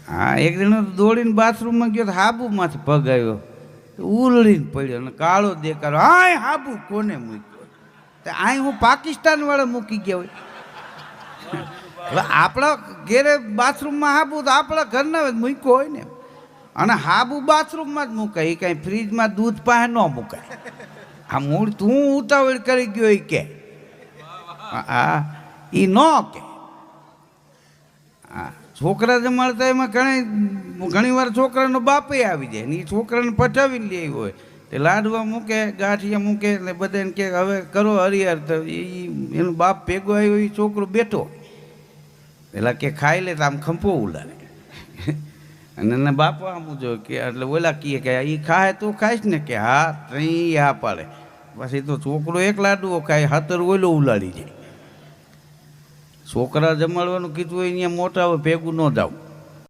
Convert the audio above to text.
હા એક જણો દોડીને બાથરૂમમાં ગયો તો હાબુમાંથી પગ આવ્યો ઉલળીને પડ્યો અને કાળો દેખાડો હા હાબુ કોને મૂક્યો તો અહીં હું પાકિસ્તાન વાળા મૂકી ગયા હોય હવે આપણા ઘેરે બાથરૂમમાં હાબુ તો આપણા ઘરના મૂક્યો હોય ને અને હાબુ બાથરૂમમાં જ મુકાય એ કાંઈ ફ્રીજમાં દૂધ પાસે ન મુકાય આ મૂળ તું ઉતાવળ કરી ગયો એ કે હા એ ન કે હા છોકરા જમાડતા એમાં ઘણી વાર છોકરાનો બાપે આવી જાય ને એ છોકરાને પટાવીને લે હોય તે લાડવા મૂકે ગાંઠિયા મૂકે એટલે બધાને કે હવે કરો હરિયાર તો એનો બાપ ભેગો આવ્યો એ છોકરો બેઠો પેલા કે ખાઈ લે તો આમ ખંપો ઉલાડે અને એના બાપા આમ જો કે એટલે ઓલા કહે કે એ ખાય તો ખાઈશ ને કે હા તઈ આ પાડે પછી તો છોકરો એક લાડવો ખાય હાતર ઓલો ઉલાડી જાય છોકરા જમાડવાનું કીધું હોય અહીંયા મોટા ભેગું ન જાવ